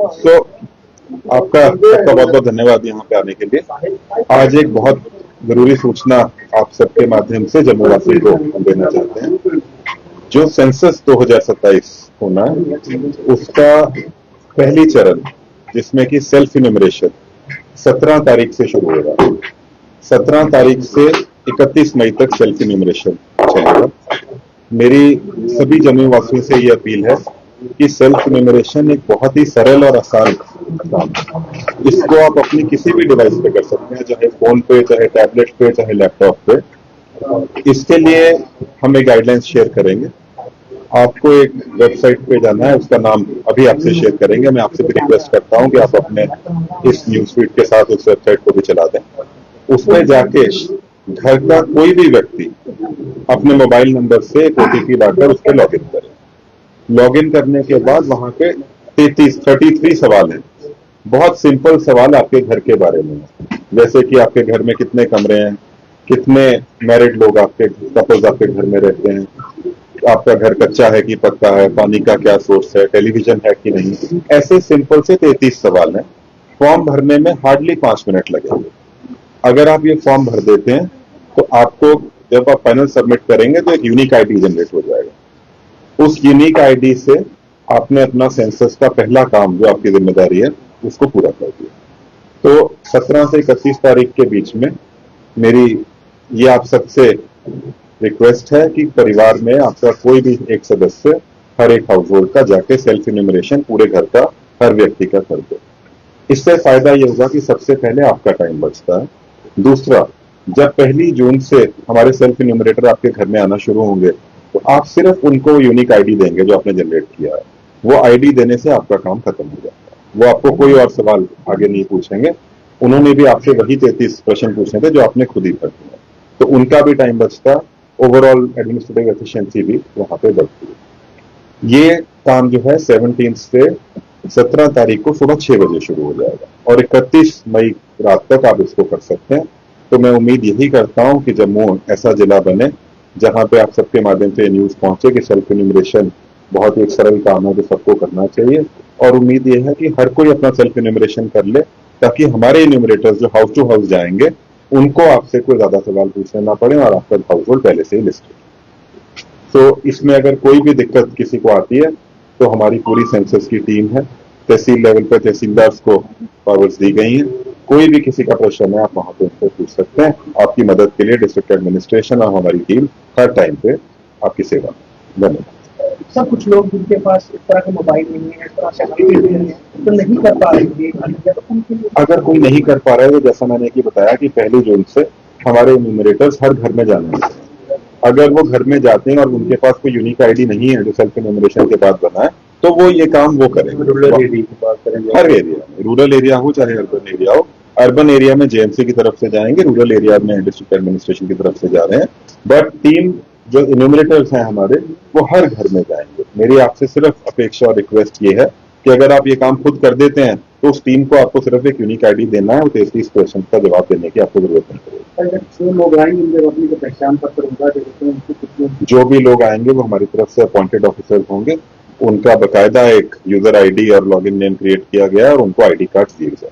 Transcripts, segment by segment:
तो आपका बहुत बहुत धन्यवाद यहाँ पे आने के लिए। आज एक बहुत जरूरी सूचना आप सबके माध्यम से जम्मू वासी को देना चाहते हैं। जो सेंसस 2027 होना है उसका पहली चरण जिसमें कि सेल्फ इन्यूमरेशन 17 तारीख से शुरू होगा। 17 तारीख से 31 मई तक सेल्फ इन्यूमरेशन चलेगा। मेरी सभी जम्मू वासियों से ये अपील है कि सेल्फ इन्यूमरेशन एक बहुत ही सरल और आसान काम है। इसको आप अपनी किसी भी डिवाइस पे कर सकते हैं, चाहे फोन पे, चाहे टैबलेट पे, चाहे लैपटॉप पे। इसके लिए हम एक गाइडलाइंस शेयर करेंगे। आपको एक वेबसाइट पे जाना है, उसका नाम अभी आपसे शेयर करेंगे। मैं आपसे भी रिक्वेस्ट करता हूं कि आप अपने इस न्यूज फीड के साथ उस वेबसाइट को भी चला दें। उसमें जाके घर का कोई भी व्यक्ति अपने मोबाइल नंबर से एक ओटीपी डालकर उस पर लॉगिन करे। लॉगिन करने के बाद वहां पे 33 सवाल हैं। बहुत सिंपल सवाल आपके घर के बारे में है, जैसे कि आपके घर में कितने कमरे हैं, कितने मैरिड लोग आपके कपल्स आपके घर में रहते हैं, आपका घर कच्चा है कि पक्का है, पानी का क्या सोर्स है, टेलीविजन है कि नहीं। ऐसे सिंपल से 33 सवाल हैं। फॉर्म भरने में हार्डली 5 मिनट लगेंगे। अगर आप ये फॉर्म भर देते हैं तो आपको जब आप फाइनल सबमिट करेंगे तो एक यूनिक आईडी जनरेट हो जाएगा। उस यूनिक आईडी से आपने अपना सेंसस का पहला काम जो आपकी जिम्मेदारी है उसको पूरा कर दिया। तो 17 से 31 तारीख के बीच में मेरी ये आप सबसे रिक्वेस्ट है कि परिवार में आपका कोई भी एक सदस्य हर एक हाउस होल्ड का जाके सेल्फ इन्यूमरेशन पूरे घर का हर व्यक्ति का कर दे। इससे फायदा ये होगा कि सबसे पहले आपका टाइम बचता है। दूसरा, जब 1 जून से हमारे सेल्फ इन्यूमरेटर आपके घर में आना शुरू होंगे तो आप सिर्फ उनको यूनिक आईडी देंगे जो आपने जनरेट किया है। वो आईडी देने से आपका काम खत्म हो जाता है। वो आपको कोई और सवाल आगे नहीं पूछेंगे। उन्होंने भी आपसे वही 33 प्रश्न पूछे थे जो आपने खुद ही कर दिया, तो उनका भी टाइम बचता, ओवरऑल एडमिनिस्ट्रेटिव एफिशिएंसी भी वहां पे बढ़ती है। ये काम जो है 17 से 17 तारीख को सुबह 6 बजे शुरू हो जाएगा और 31 मई रात तक आप इसको कर सकते हैं। तो मैं उम्मीद यही करता हूं कि जम्मू ऐसा जिला बने जहां पे आप सबके माध्यम से न्यूज पहुंचे कि सेल्फ इन्यूमरेशन बहुत ही एक सरल काम है जो सबको करना चाहिए। और उम्मीद यह है कि हर कोई अपना सेल्फ इन्यूमरेशन कर ले ताकि हमारे इन्यूमरेटर्स जो हाउस टू हाउस जाएंगे उनको आपसे कोई ज्यादा सवाल पूछने ना पड़े और आपका हाउस होल्ड पहले से ही लिस्टेड। तो इसमें अगर कोई भी दिक्कत किसी को आती है तो हमारी पूरी सेंसस की टीम है। तहसील लेवल पर तहसीलदार को पावर्स दी गई हैं। कोई भी किसी का प्रश्न है आप वहां पे उनसे पूछ सकते हैं। आपकी मदद के लिए डिस्ट्रिक्ट एडमिनिस्ट्रेशन और हमारी टीम हर टाइम पे आपकी सेवा में। धन्यवाद। सब कुछ लोग जिनके पास इस तरह का मोबाइल नहीं है, इस तरह से तो नहीं कर पा रहे हैं। अगर कोई नहीं कर पा रहा है तो जैसा मैंने कि बताया कि 1 जून से हमारे इन्यूमरेटर्स हर घर में जाना है। अगर वो घर में जाते हैं और उनके पास कोई यूनिक आईडी नहीं है जो सेल्फ इन्यूमरेशन के बाद बना है तो वो ये काम वो करेंगे। रूरल एरिया की बात करेंगे, हर एरिया में, रूरल एरिया हो चाहे अर्बन एरिया हो। अर्बन एरिया में जेएमसी की तरफ से जाएंगे, रूरल एरिया में डिस्ट्रिक्ट एडमिनिस्ट्रेशन की तरफ से जा रहे हैं। बट टीम जो इन्यूमरेटर्स हैं हमारे वो हर घर में जाएंगे। मेरी आपसे सिर्फ अपेक्षा और रिक्वेस्ट ये है कि अगर आप ये काम खुद कर देते हैं तो उस टीम को आपको सिर्फ एक यूनिक आईडी देना है और 33 क्वेश्चन का जवाब देने की आपको जरूरत नहीं पड़ेगी। जो भी लोग आएंगे वो हमारी तरफ से अपॉइंटेड ऑफिसर होंगे। उनका बकायदा एक यूजर आईडी और लॉगिन नेम क्रिएट किया गया है और उनको आईडी कार्ड दिए जाए।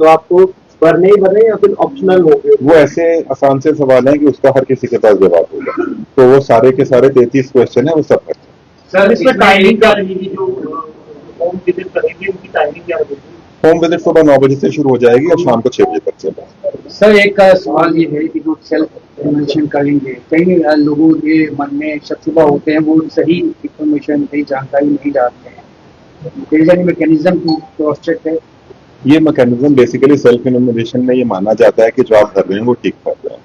आपको भरने ही भरने या फिर ऑप्शनल होंगे? वो ऐसे आसान से सवाल हैं कि उसका हर किसी के पास जवाब होगा। तो वो सारे के सारे 33 क्वेश्चन है, वो सब करते हैं। सर इसमें टाइमिंग क्या रहेगी? जो होम विजिट करेंगे उनकी टाइमिंग क्या रहेगी? होम विजिट सुबह 9 बजे से शुरू हो जाएगी और शाम को 6 बजे तक चलेगा। सर एक सवाल ये है कि जो सेल्फ इन्फॉर्मेशन करेंगे, कई लोगों के मन में शक होते हैं, वो सही इंफॉर्मेशन सही जानकारी नहीं जानते हैं। मैकेनिज्म टू क्रॉस चेक है। ये मैकेनिज्म बेसिकली सेल्फ इन्यूमरेशन में ये माना जाता है कि जो आप कर रहे हैं वो ठीक कर रहे हैं।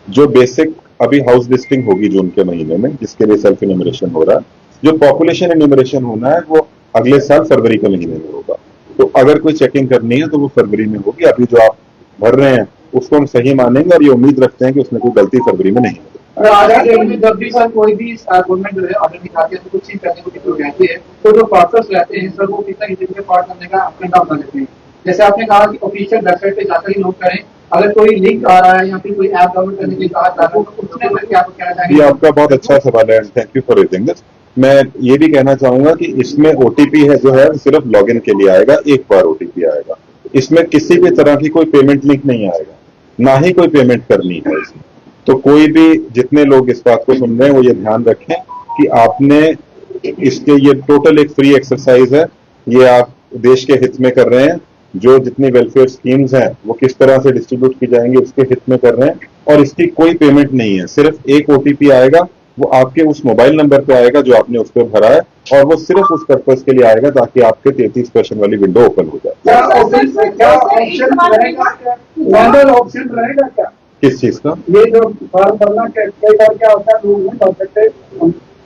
जो बेसिक अभी हाउस लिस्टिंग होगी जून के महीने में जिसके लिए सेल्फ इन्यूमरेशन हो रहा है, जो पॉपुलेशन इन्यूमरेशन होना है वो अगले साल फरवरी के महीने में होगा। तो अगर कोई चेकिंग करनी है तो वो फरवरी में होगी। अभी जो आप भर रहे हैं उसको हम सही मानेंगे और ये उम्मीद रखते हैं कि उसमें कोई गलती फरवरी में नहीं होगी। जब भी सर कोई भी गवर्नमेंट जो है ऑर्डर दिखाती है तो कुछ चीज करने को दिक्कत रहती है, तो जो प्रोसेस रहते हैं सर वो कितना इजीली पार्ट करने का अपने काम कर लेते हैं। जैसे आपने कहा कि ऑफिशियल वेबसाइट पे जाकर ही नोट करें। अगर कोई लिंक आ रहा है या फिर कोई ऐप डाउनलोड करने के लिए कहा जा रहा है तो उसमें आपको क्या कहना चाहिए? ये आपका बहुत अच्छा सवाल है, thank you for raising this. मैं ये भी कहना चाहूंगा कि इसमें ओटीपी है जो है सिर्फ लॉगिन के लिए आएगा, एक बार ओटीपी आएगा। इसमें किसी भी तरह की कोई पेमेंट लिंक नहीं आएगा, ना ही कोई पेमेंट करनी है इसमें। तो कोई भी जितने लोग इस बात को सुन रहे हैं वो ये ध्यान रखें कि आपने इसके, ये टोटल एक फ्री एक्सरसाइज है, ये आप देश के हित में कर रहे हैं। जो जितनी वेलफेयर स्कीम्स हैं वो किस तरह से डिस्ट्रीब्यूट की जाएंगी उसके हित में कर रहे हैं, और इसकी कोई पेमेंट नहीं है। सिर्फ एक ओटीपी आएगा, वो आपके उस मोबाइल नंबर पे आएगा जो आपने उस पर भरा है, और वो सिर्फ उस पर्पज के लिए आएगा ताकि आपके 33% वाली विंडो ओपन हो जाए। क्या ऑप्शन रहेगा क्या किस चीज का? ये जो फॉर्म भरना, कई बार क्या होता है लोग नहीं भर सकते।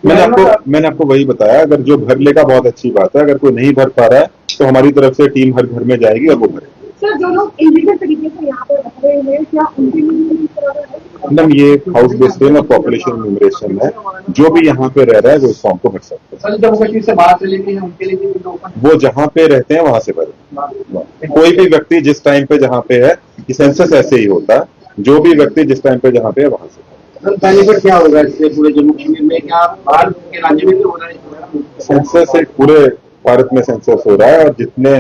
मैंने आपको वही बताया, अगर जो भर लेगा बहुत अच्छी बात है, अगर कोई नहीं भर पा रहा है तो हमारी तरफ से टीम हर घर में जाएगी और वो भरेगी। सर, जो लोग इलीगल तरीके से यहाँ पर रह रहे हैं, क्या उनके लिए भी करा रहा है? मैडम, ये हाउस बेस्ड और पॉपुलेशन न्यूमरेशन है, जो भी यहाँ पे रह रहा है वो इस फॉर्म को भर सकते हैं। सर, जम्मू कश्मीर से बाहर चले गए हैं उनके लिए भी विंडो ओपन? वो जहाँ पे रहते हैं वहां से भरें। कोई भी व्यक्ति जिस टाइम पे जहाँ पे है, सेंसस ऐसे ही होता है, जो भी व्यक्ति जिस टाइम पे जहाँ पे है वहां से। बेनिफिट क्या होगा इससे पूरे जम्मू कश्मीर में? क्या बाहर के राज्य में भी हो रहा है? सेंसस एक पूरे भारत में सेंसस हो रहा है, और जितने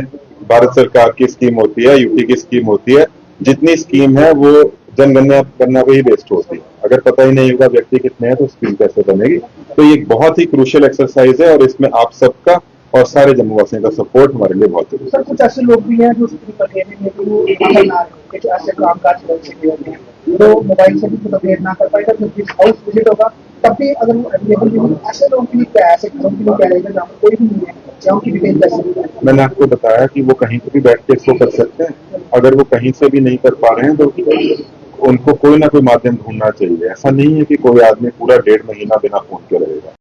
भारत सरकार की स्कीम होती है, यूपी की स्कीम होती है, जितनी स्कीम है वो जनगणना करना पे ही बेस्ड होती है। अगर पता ही नहीं होगा व्यक्ति कितने हैं तो स्कीम कैसे बनेगी। तो ये एक बहुत ही क्रूशियल एक्सरसाइज है, और इसमें आप सबका और सारे जम्मू वासियों का सपोर्ट हमारे लिए बहुत जरूरी है। सर, कुछ ऐसे लोग भी हैं जो स्कूल अकेले में कुछ ऐसे कामकाज होते हैं तो मोबाइल से भी कुछ अपडेट ना कर पाएगा, क्योंकि हाउस विजिट होगा तब भी अगर वो अवेलेबल नहीं, ऐसे लोगों के लिए क्या है? ऐसे घरों के लिए क्या रहेगा जहाँ कोई भी नहीं है, जहाँ की डिटेल कैसे? मैंने आपको बताया कि वो कहीं पे भी बैठ के इसको कर सकते हैं। अगर वो कहीं से भी नहीं कर पा रहे हैं तो उनको कोई ना कोई माध्यम ढूंढना चाहिए। ऐसा नहीं है कि कोई आदमी पूरा 1.5 महीना बिना फोन के रहेगा।